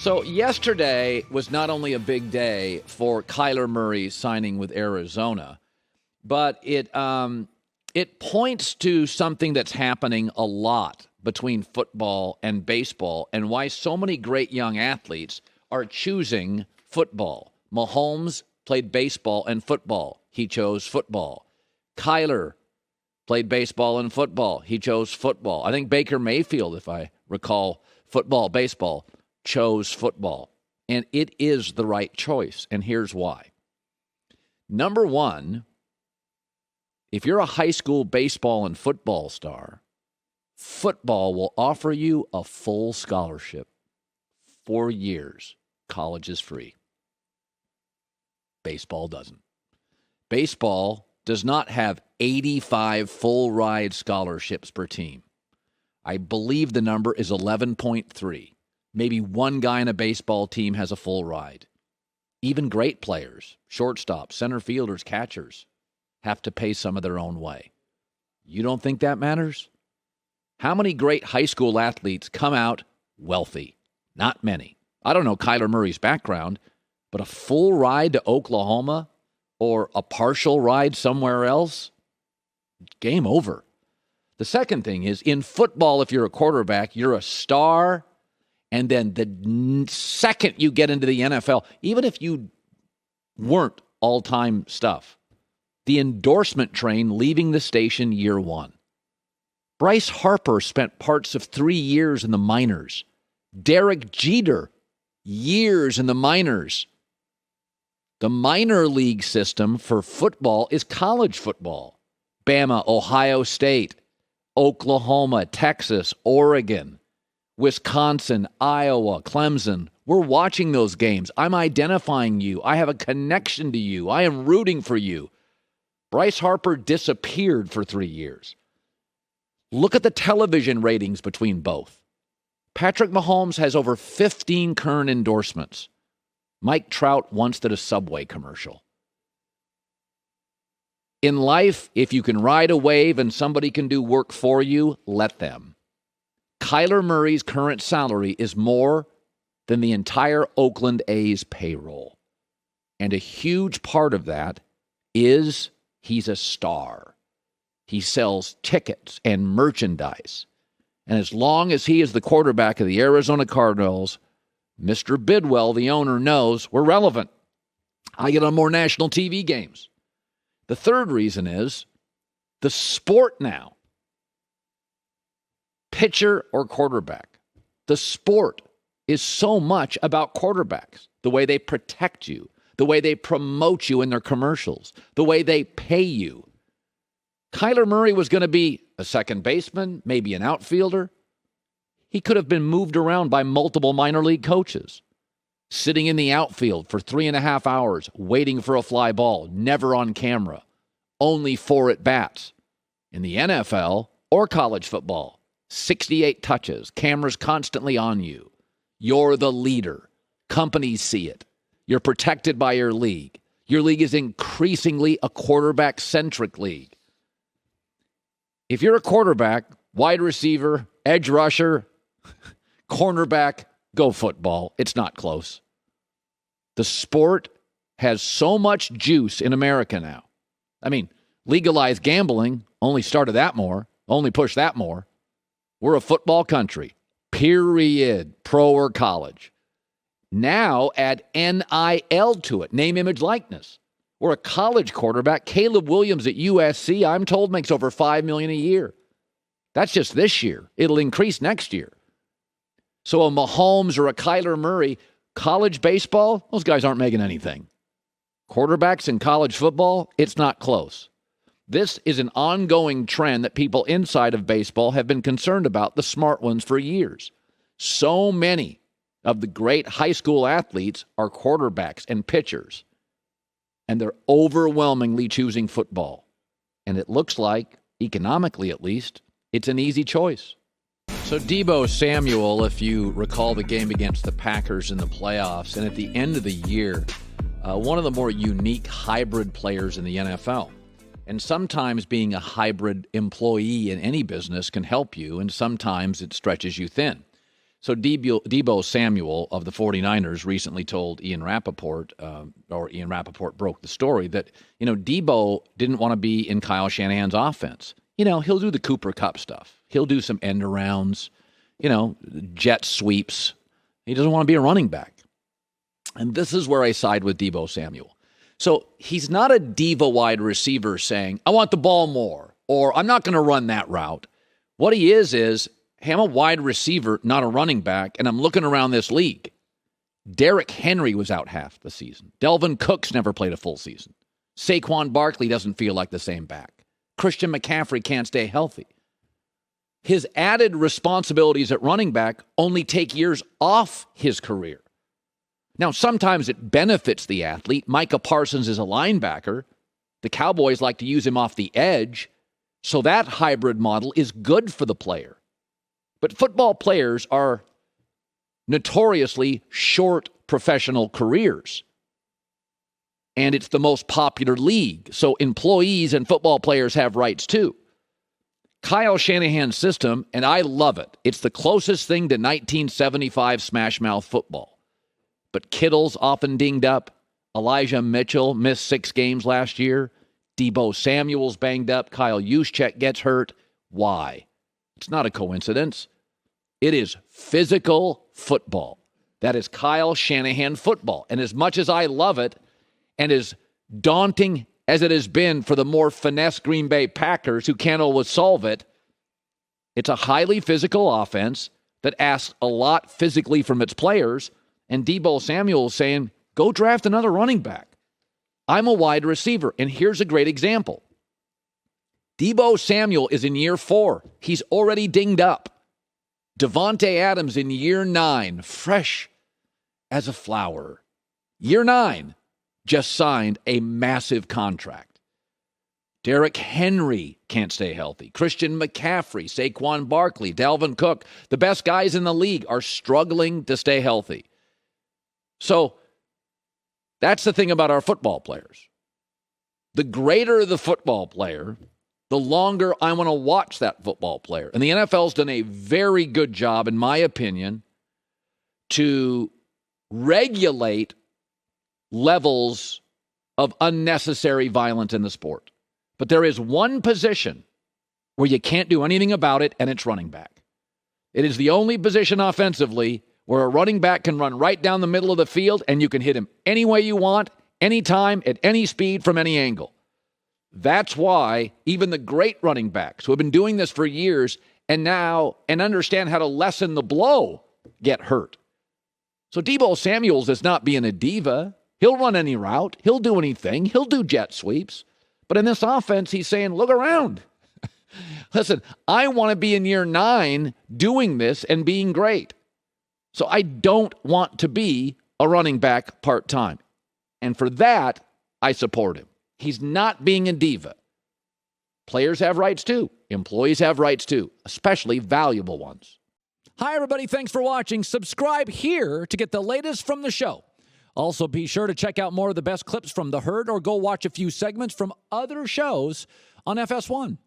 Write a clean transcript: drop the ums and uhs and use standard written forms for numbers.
So yesterday was not only a big day for Kyler Murray signing with Arizona, but it points to something that's happening a lot between football and baseball and why so many great young athletes are choosing football. Mahomes played baseball and football. He chose football. Kyler played baseball and football. He chose football. I think Baker Mayfield, if I recall, football, baseball, chose football. And it is the right choice. And here's why. Number one, if you're a high school baseball and football star, football will offer you a full scholarship. 4 years. College is free. Baseball doesn't. Baseball does not have 85 full ride scholarships per team. I believe the number is 11.3. Maybe one guy in a baseball team has a full ride. Even great players, shortstops, center fielders, catchers, have to pay some of their own way. You don't think that matters? How many great high school athletes come out wealthy? Not many. I don't know Kyler Murray's background, but a full ride to Oklahoma or a partial ride somewhere else, game over. The second thing is, in football, if you're a quarterback, you're a star, and then the second you get into the NFL, even if you weren't all-time stuff, the endorsement train leaving the station year one. Bryce Harper spent parts of 3 years in the minors. Derek Jeter, years in the minors. The minor league system for football is college football. Bama, Ohio State, Oklahoma, Texas, Oregon, Wisconsin, Iowa, Clemson. We're watching those games. I'm identifying you. I have a connection to you. I am rooting for you. Bryce Harper disappeared for 3 years. Look at the television ratings between both. Patrick Mahomes has over 15 current endorsements. Mike Trout once did a Subway commercial. In life, if you can ride a wave and somebody can do work for you, let them. Kyler Murray's current salary is more than the entire Oakland A's payroll. And a huge part of that is he's a star. He sells tickets and merchandise. And as long as he is the quarterback of the Arizona Cardinals, Mr. Bidwell, the owner, knows we're relevant. I get on more national TV games. The third reason is the sport now. Pitcher or quarterback. The sport is so much about quarterbacks. The way they protect you. The way they promote you in their commercials. The way they pay you. Kyler Murray was going to be a second baseman, maybe an outfielder. He could have been moved around by multiple minor league coaches. Sitting in the outfield for 3.5 hours, waiting for a fly ball, never on camera. Only 4 at-bats. In the NFL or college football, 68 touches, cameras constantly on you. You're the leader. Companies see it. You're protected by your league. Your league is increasingly a quarterback-centric league. If you're a quarterback, wide receiver, edge rusher, cornerback, go football. It's not close. The sport has so much juice in America now. I mean, legalized gambling only started that more, only pushed that more. We're a football country, period, pro or college. Now add NIL to it, name, image, likeness. We're a college quarterback. Caleb Williams at USC, I'm told, makes over $5 million a year. That's just this year. It'll increase next year. So a Mahomes or a Kyler Murray, college baseball, those guys aren't making anything. Quarterbacks in college football, it's not close. This is an ongoing trend that people inside of baseball have been concerned about, the smart ones, for years. So many of the great high school athletes are quarterbacks and pitchers. And they're overwhelmingly choosing football. And it looks like, economically at least, it's an easy choice. So Deebo Samuel, if you recall the game against the Packers in the playoffs, and at the end of the year, one of the more unique hybrid players in the NFL. And sometimes being a hybrid employee in any business can help you, and sometimes it stretches you thin. So Deebo Samuel of the 49ers recently told Ian Rappaport, or Ian Rappaport broke the story, that, Deebo didn't want to be in Kyle Shanahan's offense. He'll do the Cooper Kupp stuff. He'll do some end arounds, jet sweeps. He doesn't want to be a running back. And this is where I side with Deebo Samuel. So he's not a diva wide receiver saying, I want the ball more, or I'm not going to run that route. What he is, hey, I'm a wide receiver, not a running back, and I'm looking around this league. Derrick Henry was out half the season. Delvin Cook's never played a full season. Saquon Barkley doesn't feel like the same back. Christian McCaffrey can't stay healthy. His added responsibilities at running back only take years off his career. Now, sometimes it benefits the athlete. Micah Parsons is a linebacker. The Cowboys like to use him off the edge. So that hybrid model is good for the player. But football players are notoriously short professional careers. And it's the most popular league. So employees and football players have rights too. Kyle Shanahan's system, and I love it. It's the closest thing to 1975 smash mouth football. But Kittle's often dinged up. Elijah Mitchell missed 6 games last year. Deebo Samuel's banged up. Kyle Juszczyk gets hurt. Why? It's not a coincidence. It is physical football. That is Kyle Shanahan football. And as much as I love it, and as daunting as it has been for the more finesse Green Bay Packers who can't always solve it, it's a highly physical offense that asks a lot physically from its players. And Deebo Samuel is saying, go draft another running back. I'm a wide receiver. And here's a great example. Deebo Samuel is in year 4. He's already dinged up. Devontae Adams in year 9, fresh as a flower. Year 9, just signed a massive contract. Derrick Henry can't stay healthy. Christian McCaffrey, Saquon Barkley, Dalvin Cook, the best guys in the league are struggling to stay healthy. So that's the thing about our football players. The greater the football player, the longer I want to watch that football player. And the NFL's done a very good job, in my opinion, to regulate levels of unnecessary violence in the sport. But there is one position where you can't do anything about it, and it's running back. It is the only position offensively where a running back can run right down the middle of the field and you can hit him any way you want, anytime, at any speed, from any angle. That's why even the great running backs who have been doing this for years and understand how to lessen the blow get hurt. So Deebo Samuel is not being a diva. He'll run any route. He'll do anything. He'll do jet sweeps. But in this offense, he's saying, look around. Listen, I want to be in year 9 doing this and being great. So I don't want to be a running back part-time. And for that, I support him. He's not being a diva. Players have rights too. Employees have rights too, especially valuable ones. Hi, everybody. Thanks for watching. Subscribe here to get the latest from the show. Also, be sure to check out more of the best clips from The Herd or go watch a few segments from other shows on FS1.